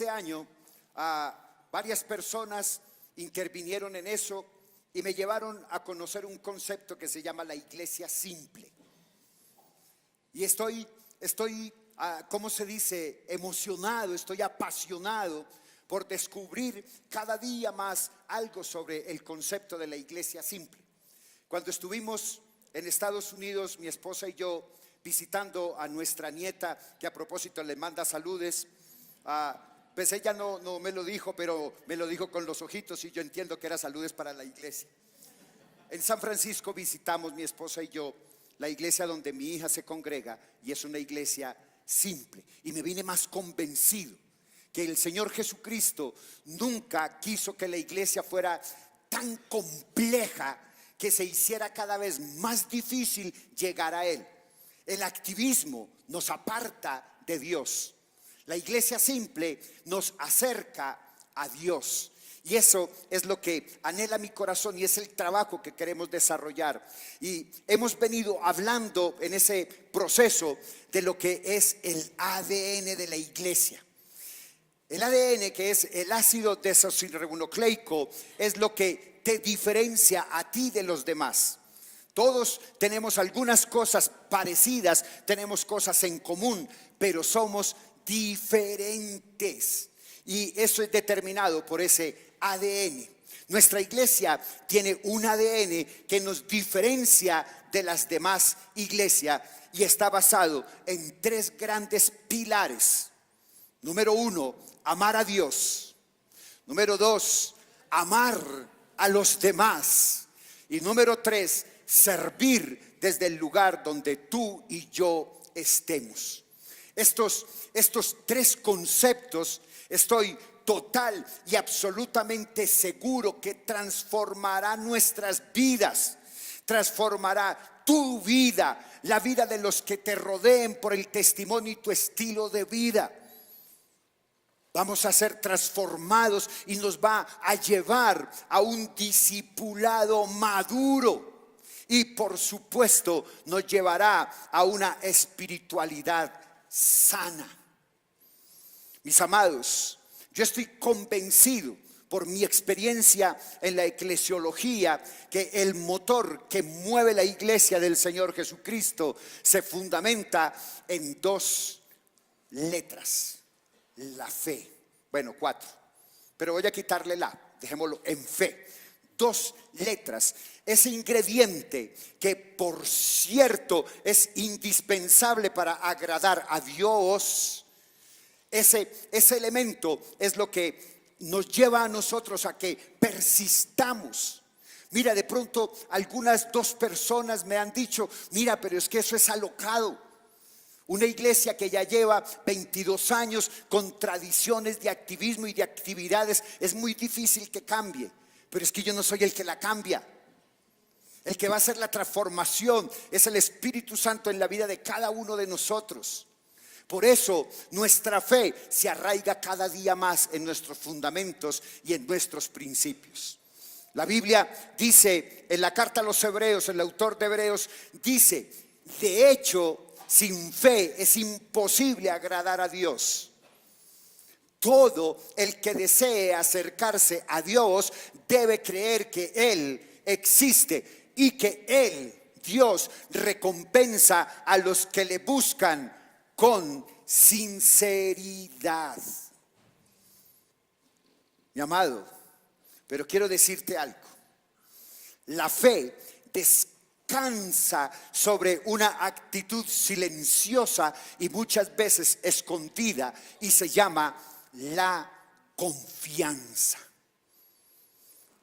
este año, varias personas intervinieron en eso y me llevaron a conocer un concepto que se llama la iglesia simple. Y estoy, ¿cómo se dice? Emocionado, estoy apasionado por descubrir cada día más algo sobre el concepto de la iglesia simple. Cuando estuvimos en Estados Unidos, mi esposa y yo, visitando a nuestra nieta, que a propósito le manda saludes, pues ella no me lo dijo, pero me lo dijo con los ojitos y yo entiendo que era saludes para la iglesia. En San Francisco visitamos mi esposa y yo la iglesia donde mi hija se congrega, y es una iglesia simple, y me vine más convencido que el Señor Jesucristo nunca quiso que la iglesia fuera tan compleja que se hiciera cada vez más difícil llegar a Él. El activismo nos aparta de Dios. La iglesia simple nos acerca a Dios. Y eso es lo que anhela mi corazón y es el trabajo que queremos desarrollar. Y hemos venido hablando en ese proceso de lo que es el ADN de la iglesia. El ADN, que es el ácido desoxirribonucleico, es lo que te diferencia a ti de los demás. Todos tenemos algunas cosas parecidas, tenemos cosas en común, pero somos diferentes. Y eso es determinado por ese ADN. Nuestra iglesia tiene un ADN que nos diferencia de las demás iglesias y está basado en 3 grandes pilares. Número 1, amar a Dios. Número 2, amar a los demás. Y número 3, servir desde el lugar donde tú y yo estemos. Estos 3 conceptos, estoy total y absolutamente seguro que transformará nuestras vidas, transformará tu vida, la vida de los que te rodeen por el testimonio y tu estilo de vida. Vamos a ser transformados y nos va a llevar a un discipulado maduro. Y por supuesto nos llevará a una espiritualidad sana. Mis amados, yo estoy convencido por mi experiencia en la eclesiología que el motor que mueve la iglesia del Señor Jesucristo se fundamenta en 2 letras. La fe. Bueno, 4. Pero voy a quitarle dejémoslo en fe. 2 letras. Ese ingrediente que, por cierto, es indispensable para agradar a Dios. Ese elemento es lo que nos lleva a nosotros a que persistamos. Mira, de pronto algunas 2 personas me han dicho: mira, pero es que eso es alocado. Una iglesia que ya lleva 22 años con tradiciones de activismo y de actividades, es muy difícil que cambie. Pero es que yo no soy el que la cambia. El que va a hacer la transformación es el Espíritu Santo en la vida de cada uno de nosotros. Por eso nuestra fe se arraiga cada día más en nuestros fundamentos y en nuestros principios. La Biblia dice en la carta a los Hebreos, el autor de Hebreos dice: de hecho, sin fe es imposible agradar a Dios. Todo el que desee acercarse a Dios debe creer que Él existe y que Él, Dios, recompensa a los que le buscan con sinceridad. Mi amado, pero quiero decirte algo. La fe descansa sobre una actitud silenciosa y muchas veces escondida, y se llama la confianza.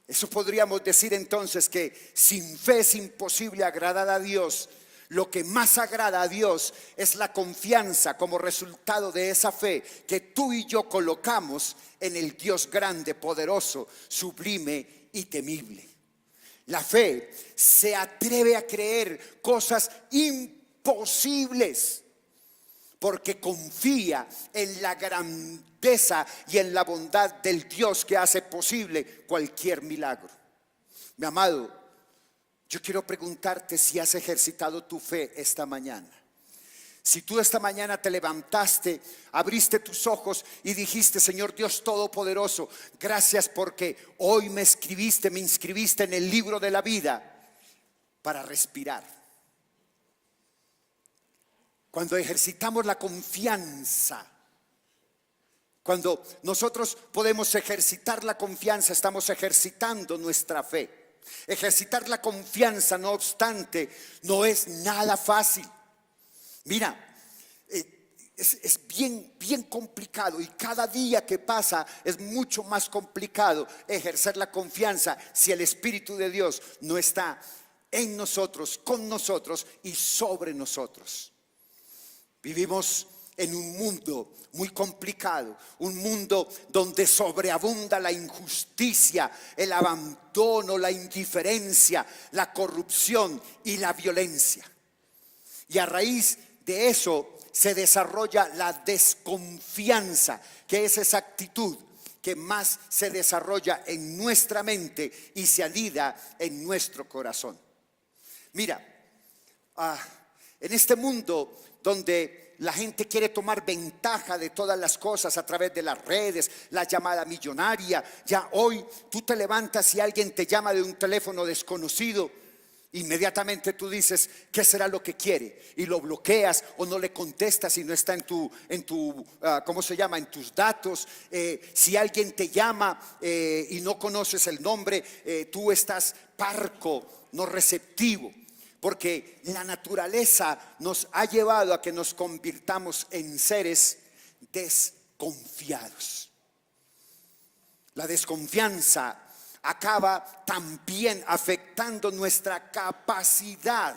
Eso podríamos decir entonces que sin fe es imposible agradar a Dios. Lo que más agrada a Dios es la confianza como resultado de esa fe que tú y yo colocamos en el Dios grande, poderoso, sublime y temible. La fe se atreve a creer cosas imposibles porque confía en la grandeza y en la bondad del Dios que hace posible cualquier milagro. Mi amado, yo quiero preguntarte si has ejercitado tu fe esta mañana. Si tú esta mañana te levantaste, abriste tus ojos y dijiste: Señor Dios Todopoderoso, gracias porque hoy me inscribiste en el libro de la vida para respirar. Cuando ejercitamos la confianza, cuando nosotros podemos ejercitar la confianza, estamos ejercitando nuestra fe. Ejercitar la confianza, no obstante, no es nada fácil. Mira, es bien complicado, y cada día que pasa es mucho más complicado ejercer la confianza si el Espíritu de Dios no está en nosotros, con nosotros y sobre nosotros. Vivimos en un mundo muy complicado, un mundo donde sobreabunda la injusticia, el abandono, la indiferencia, la corrupción y la violencia. Y a raíz de eso se desarrolla la desconfianza, que es esa actitud que más se desarrolla en nuestra mente y se anida en nuestro corazón. Mira, en este mundo donde la gente quiere tomar ventaja de todas las cosas a través de las redes, la llamada millonaria, ya hoy tú te levantas y alguien te llama de un teléfono desconocido, inmediatamente tú dices: ¿qué será lo que quiere? Y lo bloqueas o no le contestas si no está en tu ¿cómo se llama? En tus datos. Si alguien te llama y no conoces el nombre, tú estás parco, no receptivo. Porque la naturaleza nos ha llevado a que nos convirtamos en seres desconfiados. La desconfianza acaba también afectando nuestra capacidad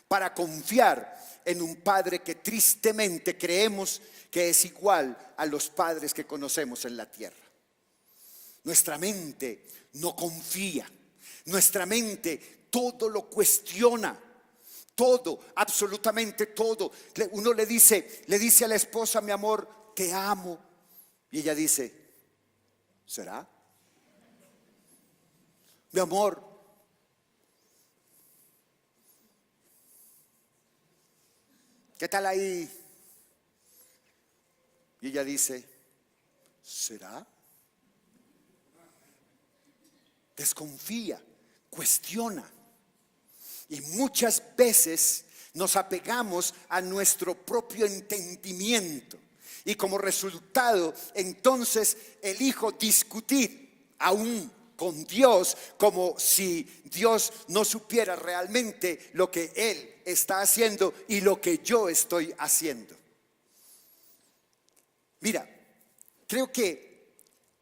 para confiar en un Padre que tristemente creemos que es igual a los padres que conocemos en la tierra. Nuestra mente no confía, nuestra mente todo lo cuestiona, todo, absolutamente todo. Uno le dice a la esposa: mi amor, te amo, y ella dice: ¿será? Mi amor, ¿qué tal ahí? Y ella dice: ¿será? Desconfía, cuestiona. Y muchas veces nos apegamos a nuestro propio entendimiento, y como resultado entonces elijo discutir aún con Dios, como si Dios no supiera realmente lo que Él está haciendo y lo que yo estoy haciendo. Mira, creo que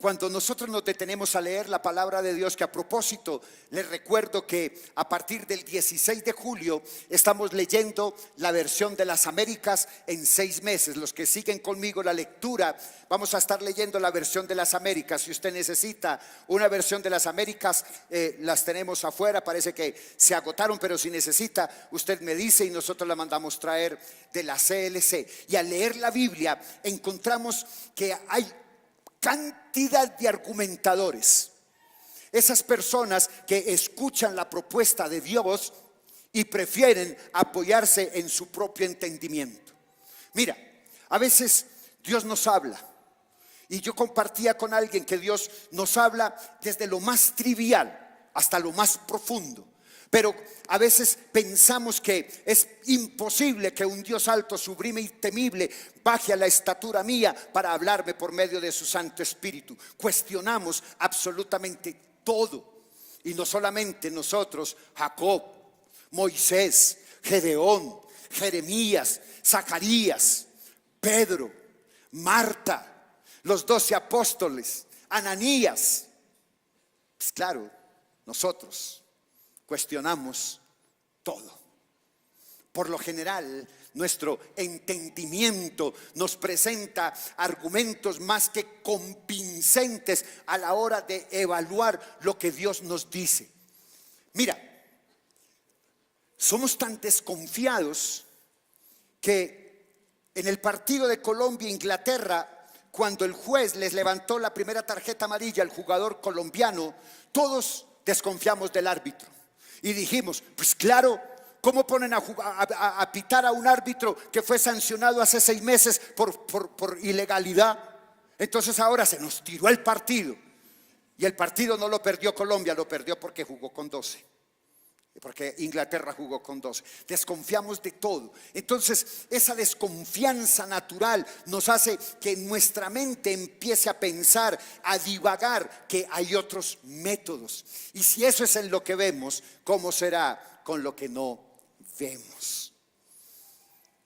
cuando nosotros nos detenemos a leer la palabra de Dios, que a propósito les recuerdo que a partir del 16 de julio estamos leyendo la versión de las Américas en 6 meses. Los que siguen conmigo la lectura, vamos a estar leyendo la versión de las Américas. Si usted necesita una versión de las Américas, las tenemos afuera, parece que se agotaron, pero si necesita, usted me dice y nosotros la mandamos traer de la CLC. Y al leer la Biblia encontramos que hay cantidad de argumentadores, esas personas que escuchan la propuesta de Dios y prefieren apoyarse en su propio entendimiento. Mira, a veces Dios nos habla, y yo compartía con alguien que Dios nos habla desde lo más trivial hasta lo más profundo. Pero a veces pensamos que es imposible que un Dios alto, sublime y temible baje a la estatura mía para hablarme por medio de su Santo Espíritu. Cuestionamos absolutamente todo. Y no solamente nosotros: Jacob, Moisés, Gedeón, Jeremías, Zacarías, Pedro, Marta, los 12 apóstoles, Ananías. Pues claro, nosotros cuestionamos todo. Por lo general, nuestro entendimiento nos presenta argumentos más que convincentes a la hora de evaluar lo que Dios nos dice. Mira, somos tan desconfiados que en el partido de Colombia-Inglaterra, cuando el juez les levantó la primera tarjeta amarilla al jugador colombiano, todos desconfiamos del árbitro. Y dijimos: pues claro, ¿Cómo ponen a pitar a un árbitro que fue sancionado hace 6 meses por ilegalidad? Entonces ahora se nos tiró el partido. Y el partido no lo perdió Colombia, lo perdió porque jugó con 12. Porque Inglaterra jugó con 12. Desconfiamos de todo. Entonces esa desconfianza natural nos hace que nuestra mente empiece a pensar, a divagar, que hay otros métodos. Y si eso es en lo que vemos, ¿cómo será con lo que no vemos?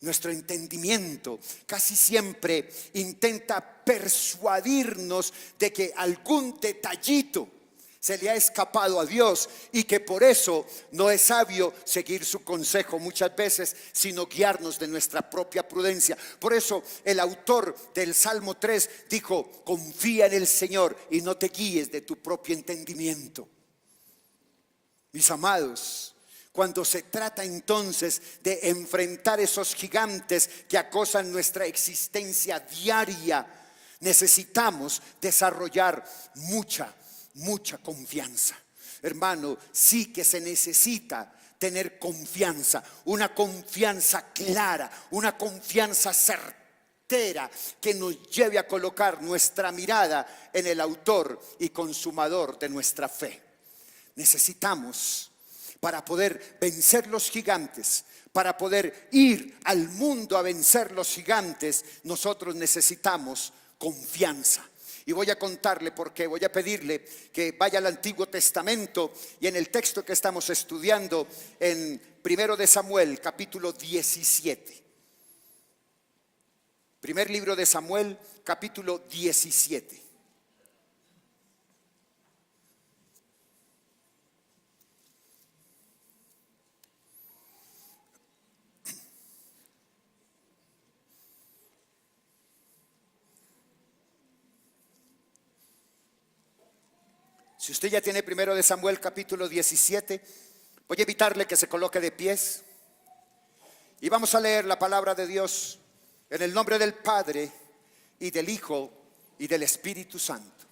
Nuestro entendimiento casi siempre intenta persuadirnos de que algún detallito se le ha escapado a Dios y que por eso no es sabio seguir su consejo muchas veces, sino guiarnos de nuestra propia prudencia. Por eso el autor del Salmo 3 dijo: confía en el Señor y no te guíes de tu propio entendimiento. Mis amados, cuando se trata entonces de enfrentar esos gigantes que acosan nuestra existencia diaria, necesitamos desarrollar mucha confianza. Hermano, sí que se necesita tener confianza, una confianza clara, una confianza certera que nos lleve a colocar nuestra mirada en el autor y consumador de nuestra fe. Necesitamos, para poder vencer los gigantes, para poder ir al mundo a vencer los gigantes, nosotros necesitamos confianza. Y voy a contarle porque voy a pedirle que vaya al Antiguo Testamento y en el texto que estamos estudiando en 1 de Samuel, capítulo 17. Primer libro de Samuel, capítulo 17. Si usted ya tiene 1 de Samuel capítulo 17, voy a invitarle que se coloque de pies y vamos a leer la palabra de Dios en el nombre del Padre y del Hijo y del Espíritu Santo.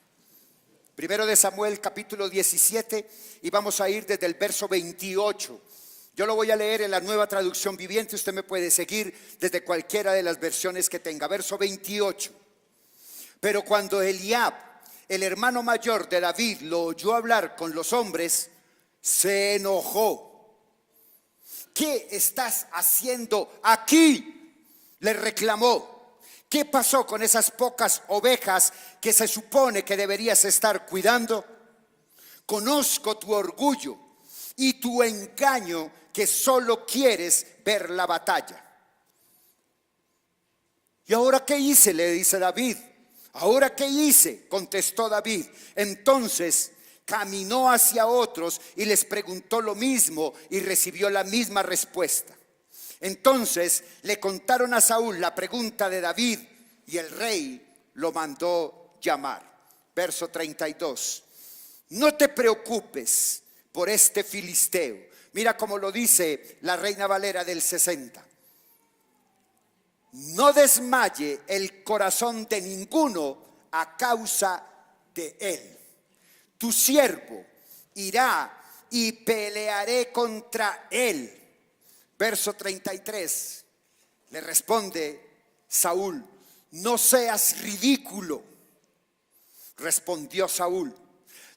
1 de Samuel capítulo 17 y vamos a ir desde el verso 28. Yo lo voy a leer en la Nueva Traducción Viviente, usted me puede seguir desde cualquiera de las versiones que tenga. Verso 28. Pero cuando Eliab, el hermano mayor de David, lo oyó hablar con los hombres, se enojó. ¿Qué estás haciendo aquí?, le reclamó. ¿Qué pasó con esas pocas ovejas que se supone que deberías estar cuidando? Conozco tu orgullo y tu engaño, que solo quieres ver la batalla. ¿Y ahora qué hice?, le dice David. ¿Ahora qué hice?, contestó David. Entonces caminó hacia otros y les preguntó lo mismo y recibió la misma respuesta. Entonces le contaron a Saúl la pregunta de David y el rey lo mandó llamar. Verso 32. No te preocupes por este filisteo. Mira cómo lo dice la Reina Valera del 60. No desmaye el corazón de ninguno a causa de él. Tu siervo irá y pelearé contra él. Verso 33. Le responde Saúl: no seas ridículo. Respondió Saúl: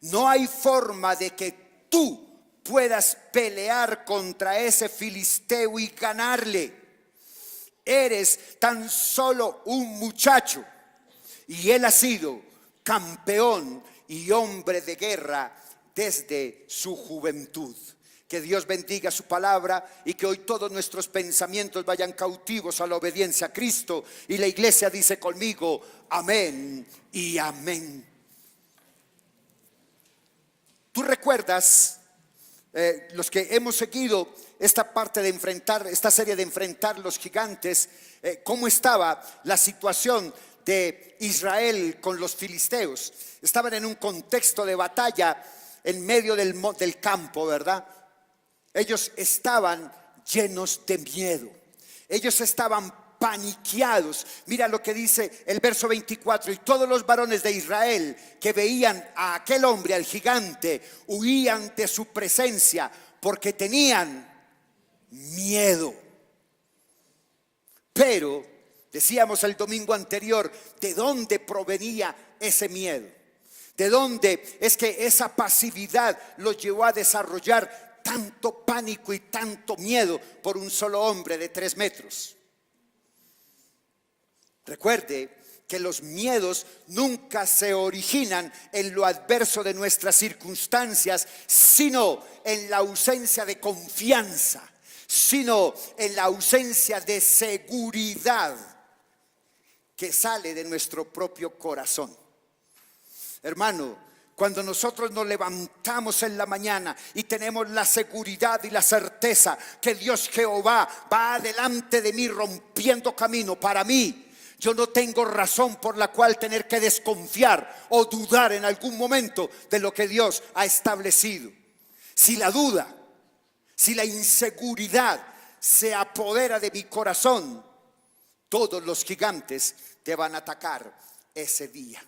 no hay forma de que tú puedas pelear contra ese filisteo y ganarle. Eres tan solo un muchacho y él ha sido campeón y hombre de guerra desde su juventud. Que Dios bendiga su palabra y que hoy todos nuestros pensamientos vayan cautivos a la obediencia a Cristo. Y la iglesia dice conmigo: amén y amén. ¿Tú recuerdas, los que hemos seguido esta parte de enfrentar, esta serie de enfrentar los gigantes, cómo estaba la situación de Israel con los filisteos? Estaban en un contexto de batalla en medio del campo, ¿verdad? Ellos estaban llenos de miedo. Ellos estaban paniqueados. Mira lo que dice el verso 24. Y todos los varones de Israel que veían a aquel hombre, al gigante, huían de su presencia porque tenían miedo. Pero, decíamos el domingo anterior, ¿de dónde provenía ese miedo? ¿De dónde es que esa pasividad los llevó a desarrollar tanto pánico y tanto miedo por un solo hombre de 3 metros? Recuerde que los miedos nunca se originan en lo adverso de nuestras circunstancias, sino en la ausencia de confianza, sino en la ausencia de seguridad que sale de nuestro propio corazón. Hermano, cuando nosotros nos levantamos en la mañana y tenemos la seguridad y la certeza que Dios Jehová va adelante de mí rompiendo camino para mí, yo no tengo razón por la cual tener que desconfiar o dudar en algún momento de lo que Dios ha establecido. Si la duda, si la inseguridad se apodera de mi corazón, todos los gigantes te van a atacar ese día.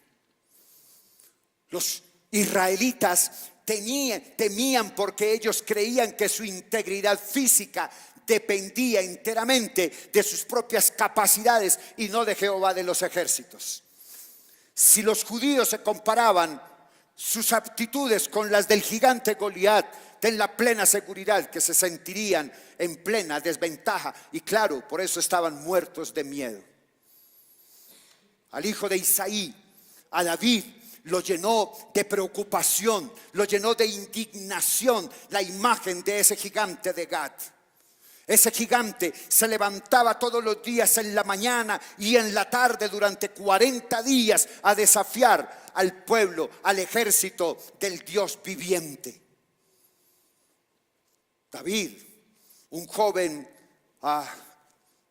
Los israelitas temían porque ellos creían que su integridad física dependía enteramente de sus propias capacidades y no de Jehová de los ejércitos. Si los judíos se comparaban sus aptitudes con las del gigante Goliat, ten la plena seguridad que se sentirían en plena desventaja, y claro, por eso estaban muertos de miedo. Al hijo de Isaí, a David, lo llenó de preocupación, lo llenó de indignación la imagen de ese gigante de Gat. Ese gigante se levantaba todos los días en la mañana y en la tarde durante 40 días a desafiar al pueblo, al ejército del Dios viviente. David, un joven,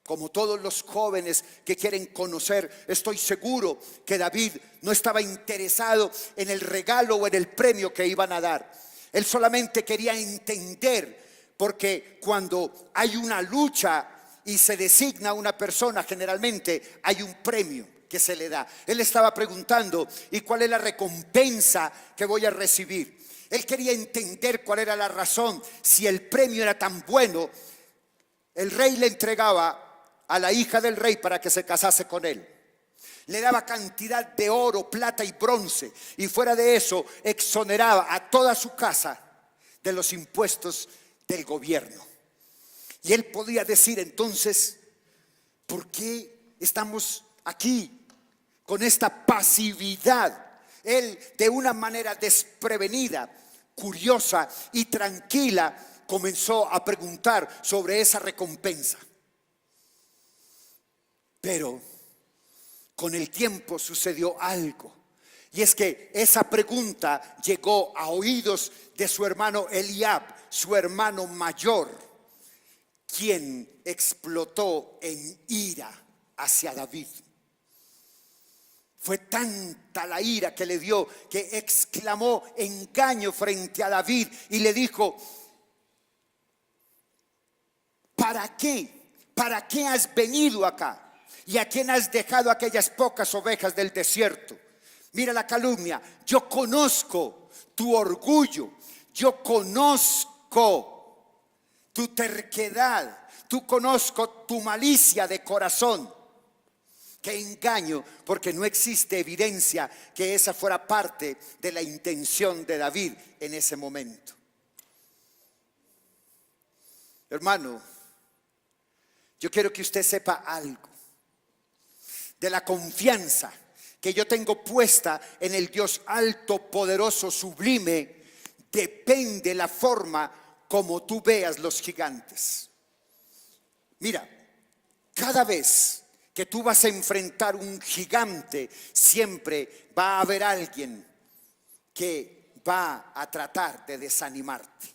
como todos los jóvenes que quieren conocer, estoy seguro que David no estaba interesado en el regalo o en el premio que iban a dar. Él solamente quería entender. Porque cuando hay una lucha y se designa a una persona, generalmente hay un premio que se le da. Él estaba preguntando, ¿y cuál es la recompensa que voy a recibir? Él quería entender cuál era la razón. Si el premio era tan bueno, el rey le entregaba a la hija del rey para que se casase con él. Le daba cantidad de oro, plata y bronce, y fuera de eso exoneraba a toda su casa de los impuestos del gobierno. Y él podía decir entonces, ¿por qué estamos aquí con esta pasividad? Él, de una manera desprevenida, curiosa y tranquila, comenzó a preguntar sobre esa recompensa. Pero con el tiempo sucedió algo. Y es que esa pregunta llegó a oídos de su hermano Eliab, su hermano mayor, quien explotó en ira hacia David. Fue tanta la ira que le dio que exclamó engaño frente a David y le dijo: ¿para qué? ¿Para qué has venido acá? ¿Y a quién has dejado aquellas pocas ovejas del desierto? Mira la calumnia. Yo conozco tu orgullo, yo conozco tu terquedad, tú conozco tu malicia de corazón. Qué engaño, porque no existe evidencia que esa fuera parte de la intención de David en ese momento. Hermano, yo quiero que usted sepa algo de la confianza que yo tengo puesta en el Dios alto, poderoso, sublime. Depende la forma como tú veas los gigantes. Mira, cada vez que tú vas a enfrentar un gigante, siempre va a haber alguien que va a tratar de desanimarte.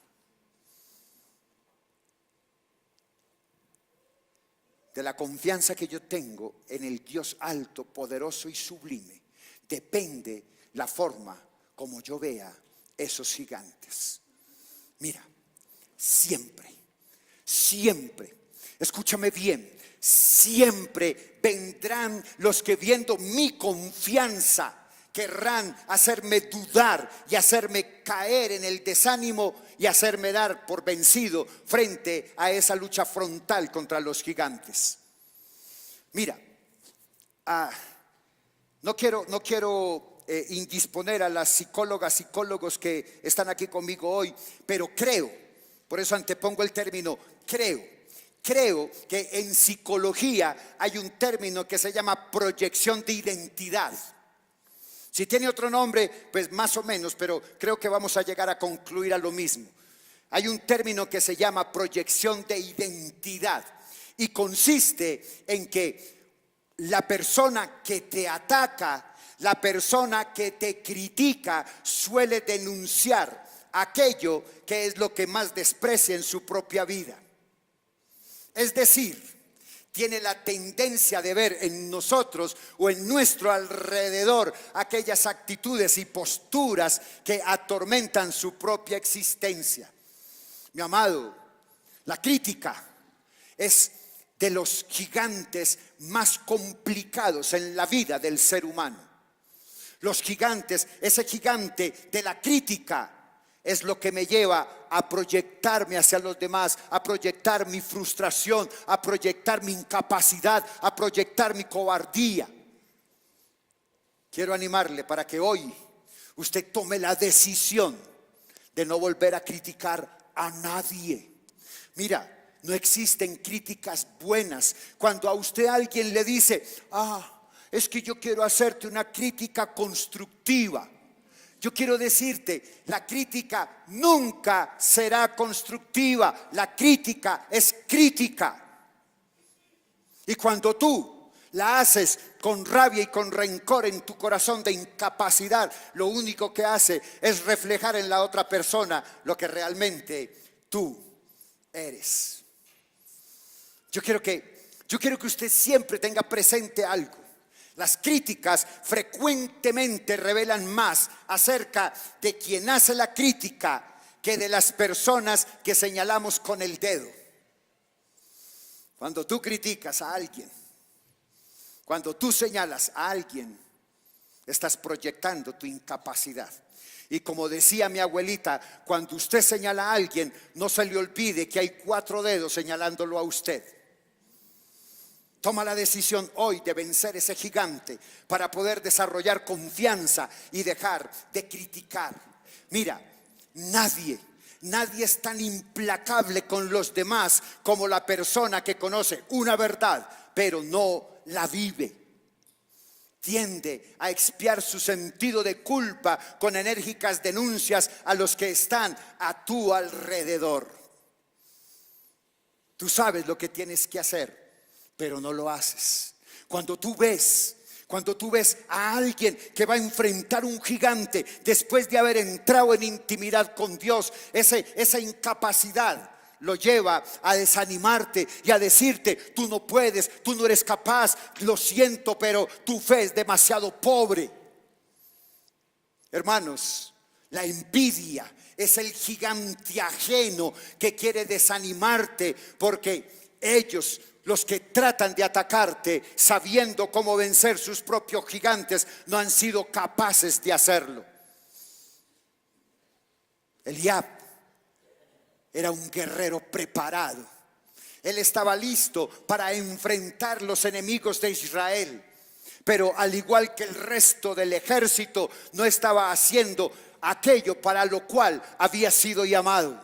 De la confianza que yo tengo en el Dios alto, poderoso y sublime, depende la forma como yo vea esos gigantes. Mira, siempre, escúchame bien, siempre vendrán los que, viendo mi confianza, querrán hacerme dudar y hacerme caer en el desánimo y hacerme dar por vencido frente a esa lucha frontal contra los gigantes. Mira, no quiero indisponer a las psicólogos que están aquí conmigo hoy, pero creo, por eso antepongo el término creo que en psicología hay un término que se llama proyección de identidad. Si tiene otro nombre, pues más o menos, pero creo que vamos a llegar a concluir a lo mismo. Hay un término que se llama proyección de identidad y consiste en que la persona que te ataca, la persona que te critica, suele denunciar aquello que es lo que más desprecia en su propia vida. Es decir, tiene la tendencia de ver en nosotros o en nuestro alrededor aquellas actitudes y posturas que atormentan su propia existencia. Mi amado, la crítica es de los gigantes más complicados en la vida del ser humano. Los gigantes, ese gigante de la crítica es lo que me lleva a proyectarme hacia los demás, a proyectar mi frustración, a proyectar mi incapacidad, a proyectar mi cobardía. Quiero animarle para que hoy usted tome la decisión de no volver a criticar a nadie. Mira, no existen críticas buenas. Cuando a usted alguien le dice, es que yo quiero hacerte una crítica constructiva, yo quiero decirte, la crítica nunca será constructiva. La crítica es crítica. Y cuando tú la haces con rabia y con rencor en tu corazón de incapacidad, lo único que hace es reflejar en la otra persona lo que realmente tú eres. Yo quiero que usted siempre tenga presente algo. Las críticas frecuentemente revelan más acerca de quien hace la crítica que de las personas que señalamos con el dedo. Cuando tú criticas a alguien, cuando tú señalas a alguien, estás proyectando tu incapacidad. Y como decía mi abuelita, cuando usted señala a alguien, no se le olvide que hay 4 dedos señalándolo a usted. Toma la decisión hoy de vencer ese gigante para poder desarrollar confianza y dejar de criticar. Mira, nadie es tan implacable con los demás como la persona que conoce una verdad, pero no la vive. Tiende a expiar su sentido de culpa con enérgicas denuncias a los que están a tu alrededor. Tú sabes lo que tienes que hacer, pero no lo haces. Cuando tú ves a alguien que va a enfrentar un gigante después de haber entrado en intimidad con Dios, esa incapacidad lo lleva a desanimarte y a decirte, tú no puedes, tú no eres capaz, lo siento, pero tu fe es demasiado pobre. Hermanos, la envidia es el gigante ajeno que quiere desanimarte, porque ellos, los que tratan de atacarte sabiendo cómo vencer sus propios gigantes, no han sido capaces de hacerlo. Eliab era un guerrero preparado. Él estaba listo para enfrentar los enemigos de Israel, pero al igual que el resto del ejército, no estaba haciendo aquello para lo cual había sido llamado.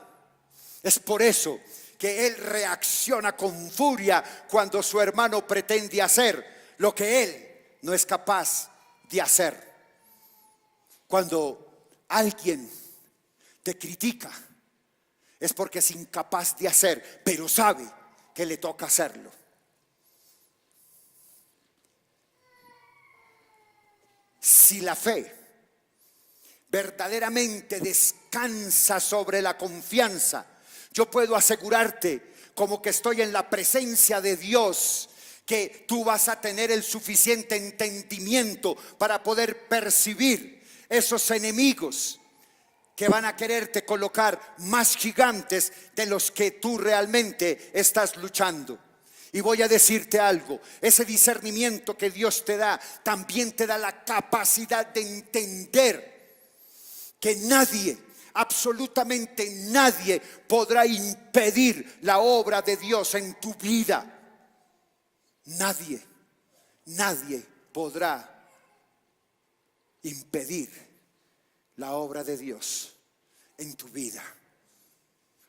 Es por eso que él reacciona con furia cuando su hermano pretende hacer lo que él no es capaz de hacer. Cuando alguien te critica, es porque es incapaz de hacer, pero sabe que le toca hacerlo. Si la fe verdaderamente descansa sobre la confianza, yo puedo asegurarte, como que estoy en la presencia de Dios, que tú vas a tener el suficiente entendimiento para poder percibir esos enemigos que van a quererte colocar más gigantes de los que tú realmente estás luchando. Y voy a decirte algo, ese discernimiento que Dios te da, también te da la capacidad de entender que nadie absolutamente nadie podrá impedir la obra de Dios en tu vida. Nadie podrá impedir la obra de Dios en tu vida.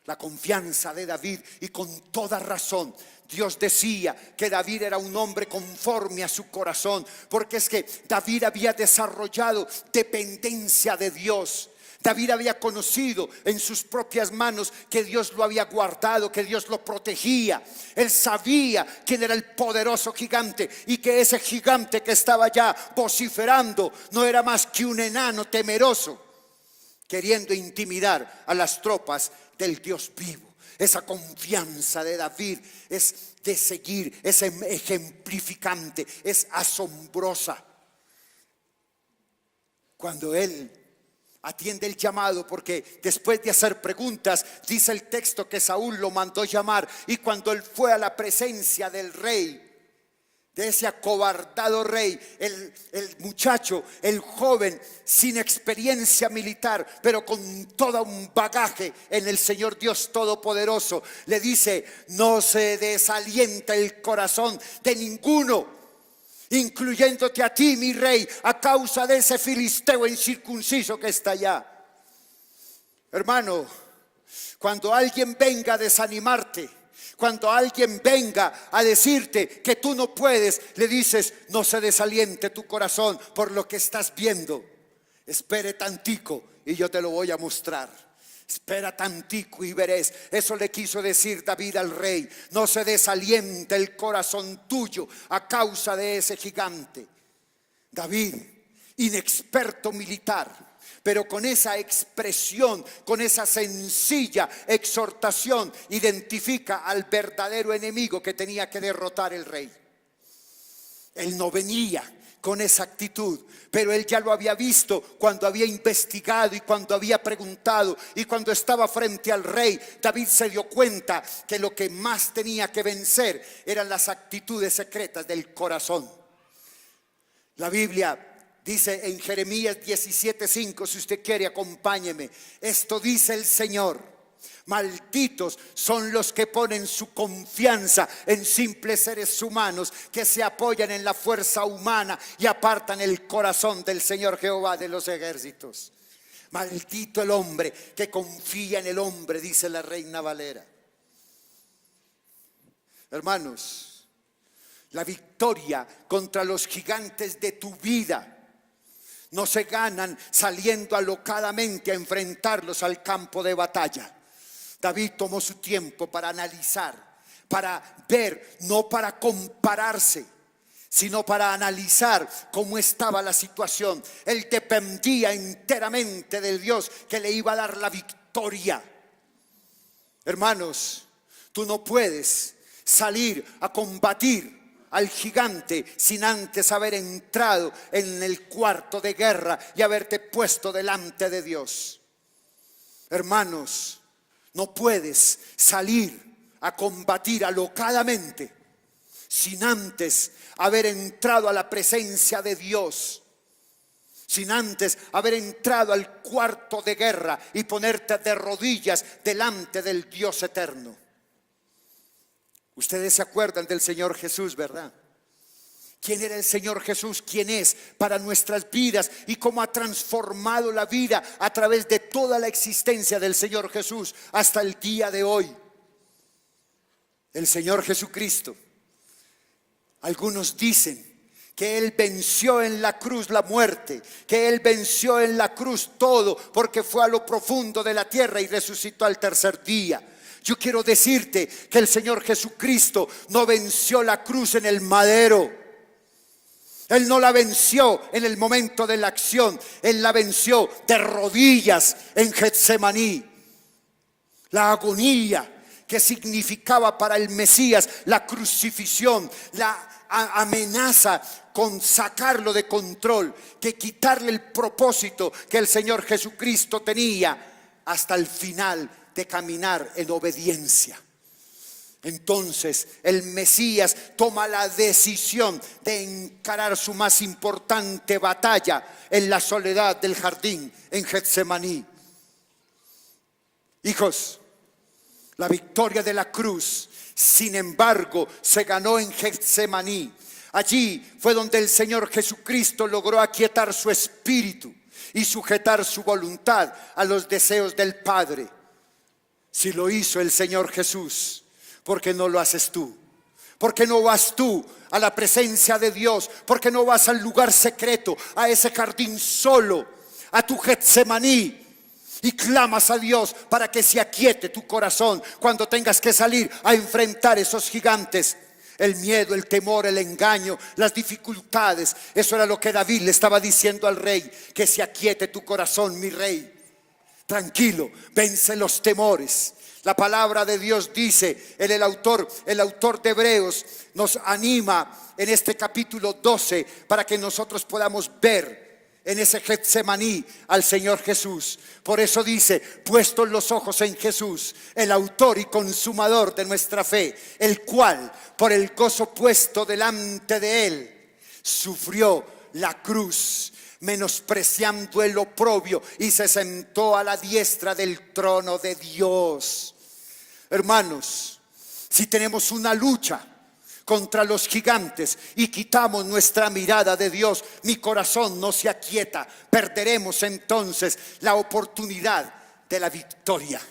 La confianza de David, y con toda razón, Dios decía que David era un hombre conforme a su corazón, porque es que David había desarrollado dependencia de Dios. David había conocido en sus propias manos que Dios lo había guardado, que Dios lo protegía. Él sabía quién era el poderoso gigante, y que ese gigante que estaba ya vociferando no era más que un enano temeroso, queriendo intimidar a las tropas del Dios vivo. Esa confianza de David es de seguir, es ejemplificante, es asombrosa. Cuando él atiende el llamado, porque después de hacer preguntas, dice el texto que Saúl lo mandó llamar, y cuando él fue a la presencia del rey, de ese acobardado rey, el muchacho, el joven, sin experiencia militar, pero con todo un bagaje en el Señor Dios Todopoderoso, le dice: no se desalienta el corazón de ninguno, incluyéndote a ti, mi rey, a causa de ese filisteo incircunciso que está allá. Hermano, cuando alguien venga a desanimarte, cuando alguien venga a decirte que tú no puedes, le dices: no se desaliente tu corazón por lo que estás viendo. Espere tantico y yo te lo voy a mostrar. Espera tantico y veréis. Eso le quiso decir David al rey: no se desaliente el corazón tuyo a causa de ese gigante. David, inexperto militar, pero con esa expresión, con esa sencilla exhortación, identifica al verdadero enemigo que tenía que derrotar el rey. Él no venía con esa actitud, pero él ya lo había visto cuando había investigado y cuando había preguntado, y cuando estaba frente al rey. David se dio cuenta que lo que más tenía que vencer eran las actitudes secretas del corazón. La Biblia dice en Jeremías 17:5, si usted quiere acompáñeme: esto dice el Señor: malditos son los que ponen su confianza en simples seres humanos, que se apoyan en la fuerza humana y apartan el corazón del Señor Jehová de los ejércitos. Maldito el hombre que confía en el hombre, dice la Reina Valera. Hermanos, la victoria contra los gigantes de tu vida no se ganan saliendo alocadamente a enfrentarlos al campo de batalla. David tomó su tiempo para analizar, para ver, no para compararse, sino para analizar cómo estaba la situación. Él dependía enteramente del Dios que le iba a dar la victoria. Hermanos, tú no puedes salir a combatir al gigante sin antes haber entrado en el cuarto de guerra y haberte puesto delante de Dios. Hermanos, no puedes salir a combatir alocadamente sin antes haber entrado a la presencia de Dios, sin antes haber entrado al cuarto de guerra y ponerte de rodillas delante del Dios eterno. Ustedes se acuerdan del Señor Jesús, ¿verdad? ¿Quién era el Señor Jesús? ¿Quién es para nuestras vidas? Y cómo ha transformado la vida a través de toda la existencia del Señor Jesús hasta el día de hoy. El Señor Jesucristo, algunos dicen que Él venció en la cruz la muerte, que Él venció en la cruz todo, porque fue a lo profundo de la tierra y resucitó al tercer día. Yo quiero decirte que el Señor Jesucristo no venció la cruz en el madero. Él no la venció en el momento de la acción. Él la venció de rodillas en Getsemaní. La agonía que significaba para el Mesías la crucifixión, la amenaza con sacarlo de control, que quitarle el propósito que el Señor Jesucristo tenía hasta el final de caminar en obediencia. Entonces el Mesías toma la decisión de encarar su más importante batalla en la soledad del jardín en Getsemaní. Hijos, la victoria de la cruz, sin embargo, se ganó en Getsemaní. Allí fue donde el Señor Jesucristo logró aquietar su espíritu y sujetar su voluntad a los deseos del Padre. Si lo hizo el Señor Jesús, ¿por qué no lo haces tú? ¿Por qué no vas tú a la presencia de Dios? ¿Por qué no vas al lugar secreto, a ese jardín solo, a tu Getsemaní, y clamas a Dios para que se aquiete tu corazón cuando tengas que salir a enfrentar esos gigantes? El miedo, el temor, el engaño, las dificultades. Eso era lo que David le estaba diciendo al rey: que se aquiete tu corazón, mi rey. Tranquilo, vence los temores. La palabra de Dios dice, el autor de Hebreos nos anima en este capítulo 12 para que nosotros podamos ver en ese Getsemaní al Señor Jesús. Por eso dice: puestos los ojos en Jesús, el autor y consumador de nuestra fe, el cual por el gozo puesto delante de él sufrió la cruz, menospreciando el oprobio, y se sentó a la diestra del trono de Dios. Hermanos, si tenemos una lucha contra los gigantes y quitamos nuestra mirada de Dios, mi corazón no se aquieta. Perderemos entonces la oportunidad de la victoria.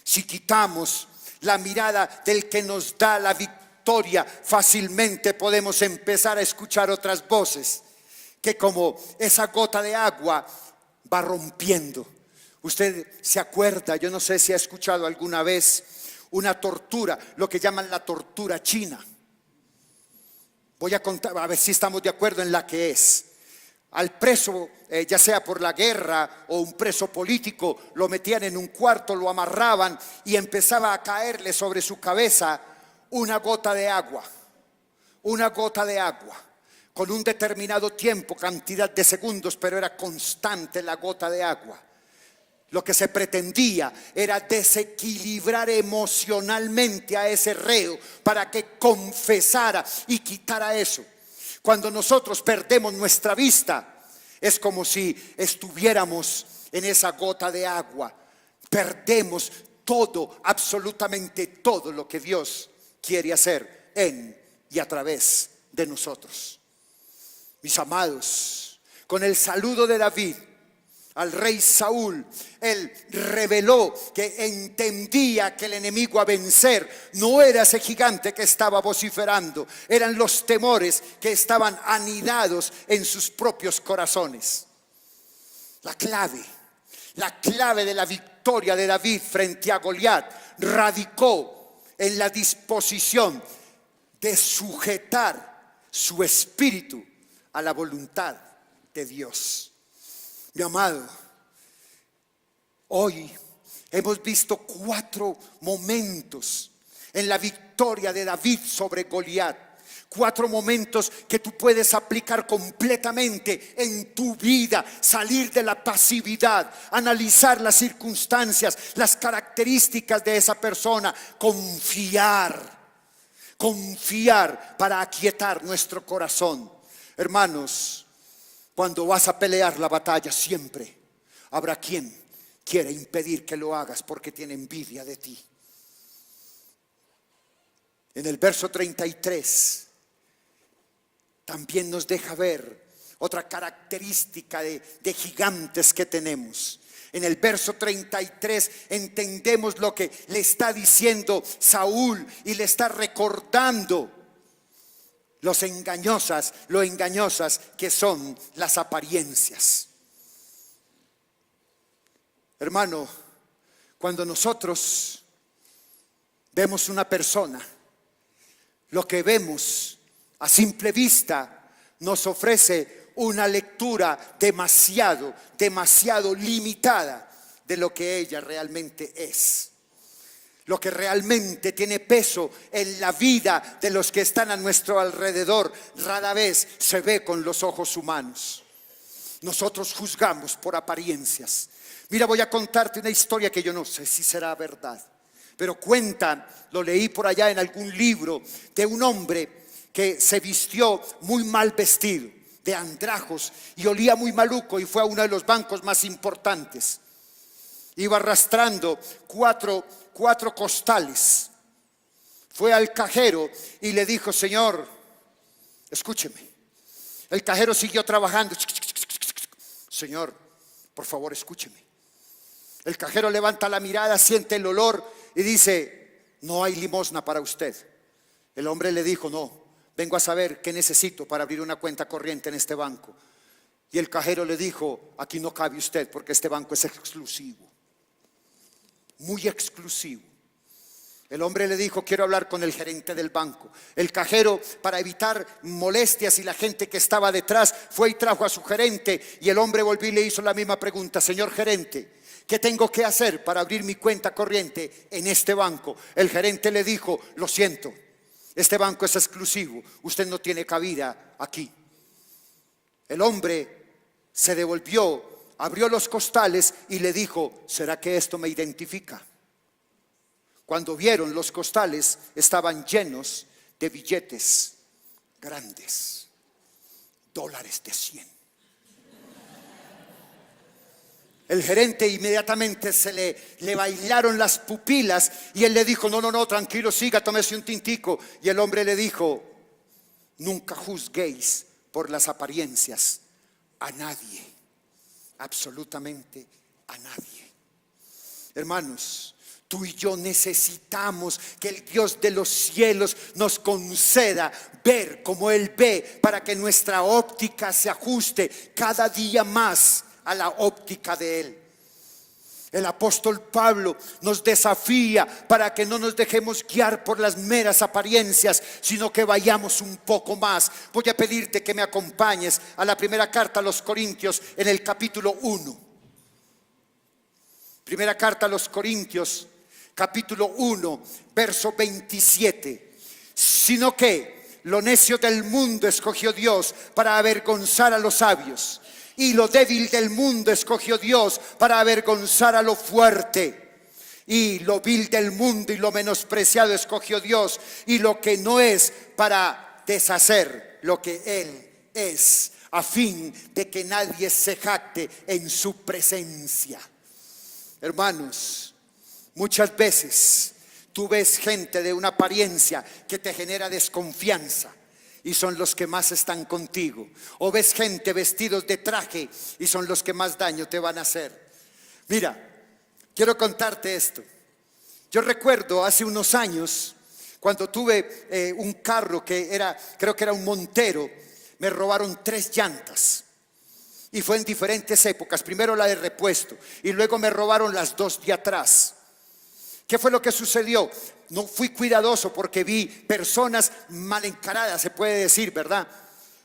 Si quitamos la mirada del que nos da la victoria, fácilmente podemos empezar a escuchar otras voces que, como esa gota de agua, va rompiendo. Usted se acuerda, yo no sé si ha escuchado alguna vez una tortura, lo que llaman la tortura china. Voy a contar, a ver si estamos de acuerdo en la que es. Al preso, ya sea por la guerra o un preso político, lo metían en un cuarto, lo amarraban y empezaba a caerle sobre su cabeza una gota de agua. Una gota de agua, con un determinado tiempo, cantidad de segundos, pero era constante la gota de agua. Lo que se pretendía era desequilibrar emocionalmente a ese reo para que confesara y quitara eso. Cuando nosotros perdemos nuestra vista, es como si estuviéramos en esa gota de agua. Perdemos todo, absolutamente todo lo que Dios quiere hacer en y a través de nosotros. Mis amados, con el saludo de David al rey Saúl, él reveló que entendía que el enemigo a vencer no era ese gigante que estaba vociferando, eran los temores que estaban anidados en sus propios corazones. La clave de la victoria de David frente a Goliat radicó en la disposición de sujetar su espíritu a la voluntad de Dios. Mi amado, hoy hemos visto 4 momentos en la victoria de David sobre Goliat. 4 momentos que tú puedes aplicar completamente en tu vida. Salir de la pasividad, analizar las circunstancias, las características de esa persona, confiar para aquietar nuestro corazón. Hermanos, cuando vas a pelear la batalla, siempre habrá quien quiere impedir que lo hagas porque tiene envidia de ti. En el verso 33 también nos deja ver otra característica de gigantes que tenemos. En el verso 33 entendemos lo que le está diciendo Saúl y le está recordando lo engañosas que son las apariencias. Hermano, cuando nosotros vemos una persona, lo que vemos a simple vista nos ofrece una lectura demasiado limitada de lo que ella realmente es. Lo que realmente tiene peso en la vida de los que están a nuestro alrededor rara vez se ve con los ojos humanos. Nosotros juzgamos por apariencias. Mira, voy a contarte una historia que yo no sé si será verdad, pero cuenta, lo leí por allá en algún libro, de un hombre que se vistió muy mal vestido, de andrajos, y olía muy maluco, y fue a uno de los bancos más importantes. Iba arrastrando cuatro costales. Fue al cajero y le dijo: Señor, escúcheme. El cajero siguió trabajando. Señor, por favor, escúcheme. El cajero levanta la mirada, siente el olor y dice: no hay limosna para usted. El hombre le dijo: no, vengo a saber qué necesito para abrir una cuenta corriente en este banco. Y el cajero le dijo: aquí no cabe usted porque este banco es exclusivo, muy exclusivo. El hombre le dijo: quiero hablar con el gerente del banco. El cajero, para evitar molestias y la gente que estaba detrás, fue y trajo a su gerente. Y el hombre volvió y le hizo la misma pregunta: señor gerente, ¿qué tengo que hacer para abrir mi cuenta corriente en este banco? El gerente le dijo: lo siento, este banco es exclusivo, usted no tiene cabida aquí. El hombre se devolvió, abrió los costales y le dijo: ¿será que esto me identifica? Cuando vieron, los costales estaban llenos de billetes grandes, dólares de 100. El gerente inmediatamente le bailaron las pupilas y él le dijo: no, tranquilo, siga, tómese un tintico. Y el hombre le dijo: nunca juzguéis por las apariencias a nadie, absolutamente a nadie. Hermanos, tú y yo necesitamos que el Dios de los cielos nos conceda ver como Él ve, para que nuestra óptica se ajuste cada día más a la óptica de Él. El apóstol Pablo nos desafía para que no nos dejemos guiar por las meras apariencias, sino que vayamos un poco más. Voy a pedirte que me acompañes a la primera carta a los Corintios en el capítulo 1. Primera carta a los Corintios, capítulo 1, verso 27. Sino que lo necio del mundo escogió Dios para avergonzar a los sabios, y lo débil del mundo escogió Dios para avergonzar a lo fuerte. Y lo vil del mundo y lo menospreciado escogió Dios, y lo que no es, para deshacer lo que Él es, a fin de que nadie se jacte en su presencia. Hermanos, muchas veces tú ves gente de una apariencia que te genera desconfianza, y son los que más están contigo. O ves gente vestidos de traje y son los que más daño te van a hacer. Mira, quiero contarte esto. Yo recuerdo hace unos años, cuando tuve un carro que creo que era un Montero, me robaron 3 llantas. Y fue en diferentes épocas. Primero la de repuesto y luego me robaron las 2 de atrás. ¿Qué fue lo que sucedió? No fui cuidadoso porque vi personas mal encaradas, se puede decir, ¿verdad?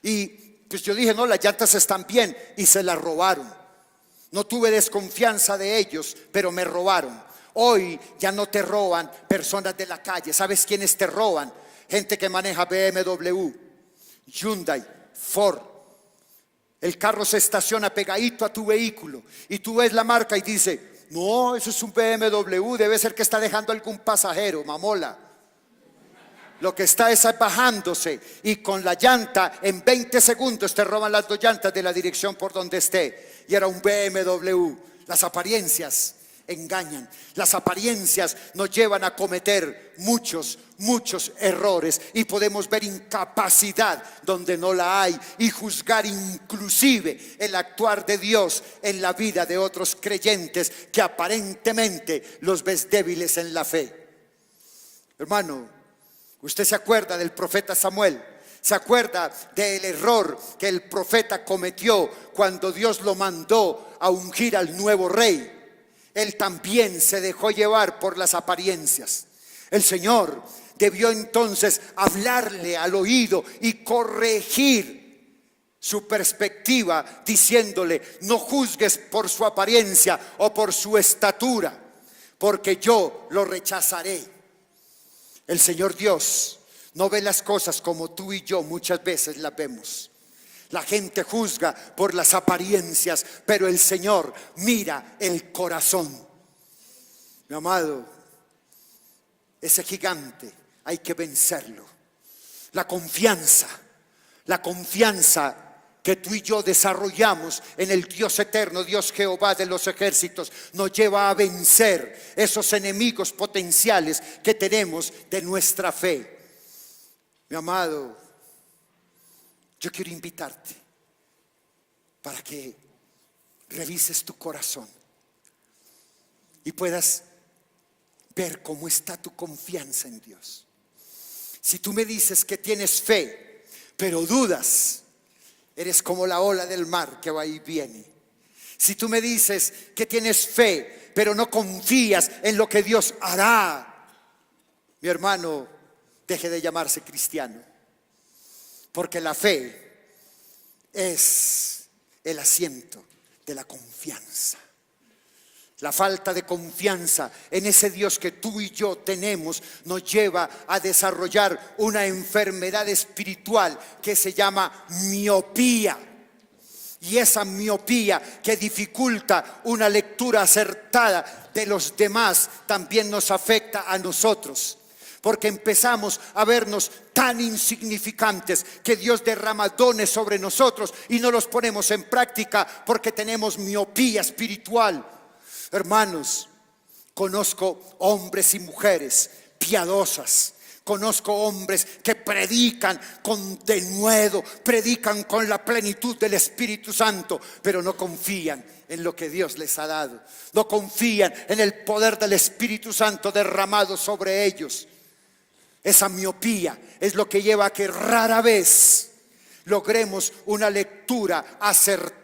Y pues yo dije: no, las llantas están bien, y se las robaron. No tuve desconfianza de ellos, pero me robaron. Hoy ya no te roban personas de la calle. ¿Sabes quiénes te roban? Gente que maneja BMW, Hyundai, Ford. El carro se estaciona pegadito a tu vehículo y tú ves la marca y dices: no, eso es un BMW, debe ser que está dejando algún pasajero, mamola. Lo que está es bajándose, y con la llanta en 20 segundos te roban las 2 llantas de la dirección por donde esté. Y era un BMW. Las apariencias engañan. Las apariencias nos llevan a cometer muchos errores, y podemos ver incapacidad donde no la hay, y juzgar inclusive el actuar de Dios en la vida de otros creyentes que aparentemente los ves débiles en la fe. Hermano, usted se acuerda del profeta Samuel. ¿Se acuerda del error que el profeta cometió cuando Dios lo mandó a ungir al nuevo rey? Él también se dejó llevar por las apariencias. El Señor debió entonces hablarle al oído y corregir su perspectiva, diciéndole: no juzgues por su apariencia o por su estatura, porque yo lo rechazaré. El Señor Dios no ve las cosas como tú y yo muchas veces las vemos. La gente juzga por las apariencias, pero el Señor mira el corazón. Mi amado, ese gigante hay que vencerlo. La confianza que tú y yo desarrollamos en el Dios eterno, Dios Jehová de los ejércitos, nos lleva a vencer esos enemigos potenciales que tenemos de nuestra fe. Mi amado, yo quiero invitarte para que revises tu corazón y puedas ver cómo está tu confianza en Dios. Si tú me dices que tienes fe, pero dudas, eres como la ola del mar que va y viene. Si tú me dices que tienes fe, pero no confías en lo que Dios hará, mi hermano, deje de llamarse cristiano. Porque la fe es el asiento de la confianza. La falta de confianza en ese Dios que tú y yo tenemos nos lleva a desarrollar una enfermedad espiritual que se llama miopía. Y esa miopía que dificulta una lectura acertada de los demás también nos afecta a nosotros. Porque empezamos a vernos tan insignificantes que Dios derrama dones sobre nosotros y no los ponemos en práctica porque tenemos miopía espiritual. Hermanos, conozco hombres y mujeres piadosas. Conozco hombres que predican con denuedo, predican con la plenitud del Espíritu Santo, pero no confían en lo que Dios les ha dado. No confían en el poder del Espíritu Santo derramado sobre ellos. Esa miopía es lo que lleva a que rara vez logremos una lectura acertada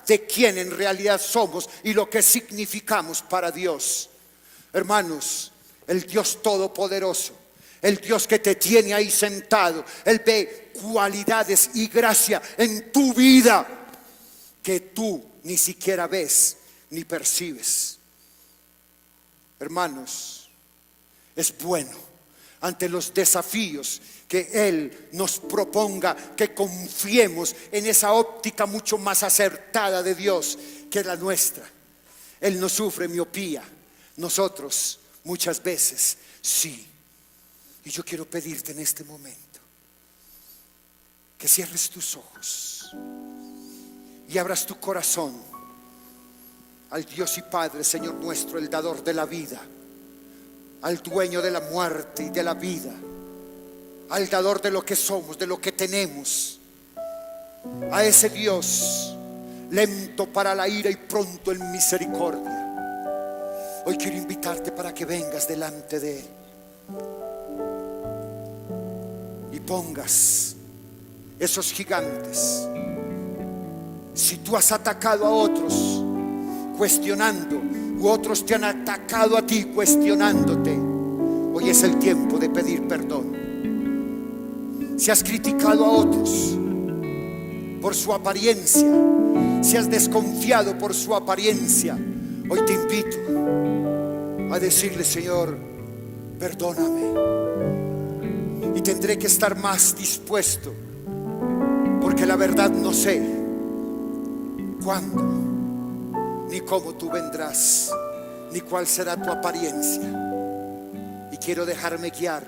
de quién en realidad somos y lo que significamos para Dios. Hermanos, el Dios todopoderoso, el Dios que te tiene ahí sentado, Él ve cualidades y gracia en tu vida que tú ni siquiera ves ni percibes. Hermanos, es bueno ante los desafíos que Él nos proponga que confiemos en esa óptica mucho más acertada de Dios que la nuestra. Él no sufre miopía, nosotros muchas veces sí. Y yo quiero pedirte en este momento que cierres tus ojos y abras tu corazón al Dios y Padre, Señor nuestro, el dador de la vida, al dueño de la muerte y de la vida, al dador de lo que somos, de lo que tenemos, a ese Dios lento para la ira y pronto en misericordia. Hoy quiero invitarte para que vengas delante de Él y pongas esos gigantes. Si tú has atacado a otros cuestionando, u otros te han atacado a ti cuestionándote, hoy es el tiempo de pedir perdón. Si has criticado a otros por su apariencia, si has desconfiado por su apariencia, hoy te invito a decirle: Señor, perdóname. Y tendré que estar más dispuesto, porque la verdad no sé cuándo ni cómo tú vendrás, ni cuál será tu apariencia. Y quiero dejarme guiar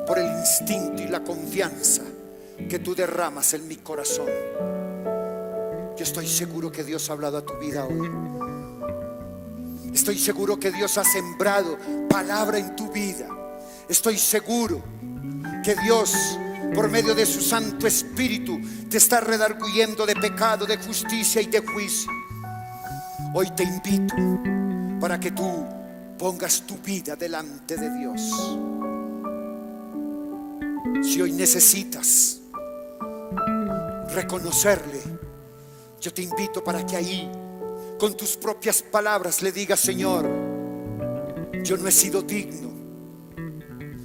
por el instinto y la confianza que tú derramas en mi corazón. Yo estoy seguro que Dios ha hablado a tu vida hoy. Estoy seguro que Dios ha sembrado palabra en tu vida. Estoy seguro que Dios, por medio de su Santo Espíritu, te está redarguyendo de pecado, de justicia y de juicio. Hoy te invito para que tú pongas tu vida delante de Dios. Si hoy necesitas reconocerle, yo te invito para que ahí, con tus propias palabras, le digas: Señor, yo no he sido digno.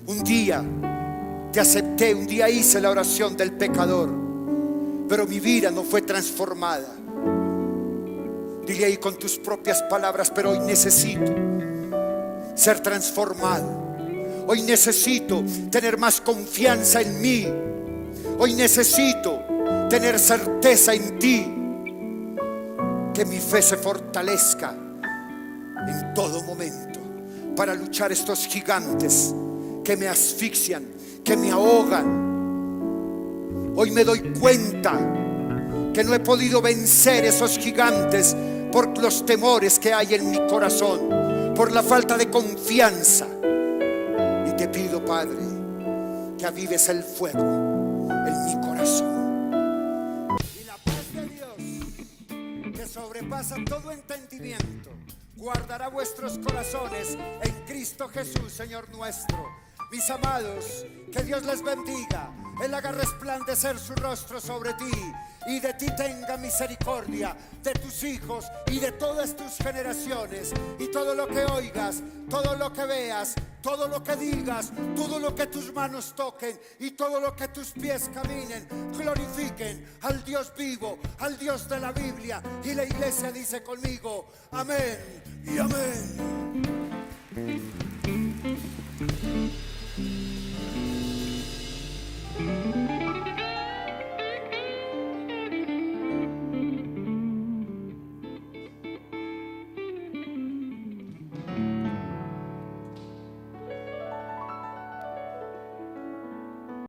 Un día te acepté, un día hice la oración del pecador, pero mi vida no fue transformada. Dile ahí con tus propias palabras: pero hoy necesito ser transformado. Hoy necesito tener más confianza en mí. Hoy necesito tener certeza en ti. Que mi fe se fortalezca en todo momento para luchar estos gigantes que me asfixian, que me ahogan. Hoy me doy cuenta que no he podido vencer esos gigantes por los temores que hay en mi corazón, por la falta de confianza. Y te pido, Padre, que avives el fuego en mi corazón. Y la paz de Dios, que sobrepasa todo entendimiento, guardará vuestros corazones en Cristo Jesús, Señor nuestro. Mis amados, que Dios les bendiga. Él haga resplandecer su rostro sobre ti y de ti tenga misericordia, de tus hijos y de todas tus generaciones. Y todo lo que oigas, todo lo que veas, todo lo que digas, todo lo que tus manos toquen y todo lo que tus pies caminen, glorifiquen al Dios vivo, al Dios de la Biblia. Y la iglesia dice conmigo: amén y amén.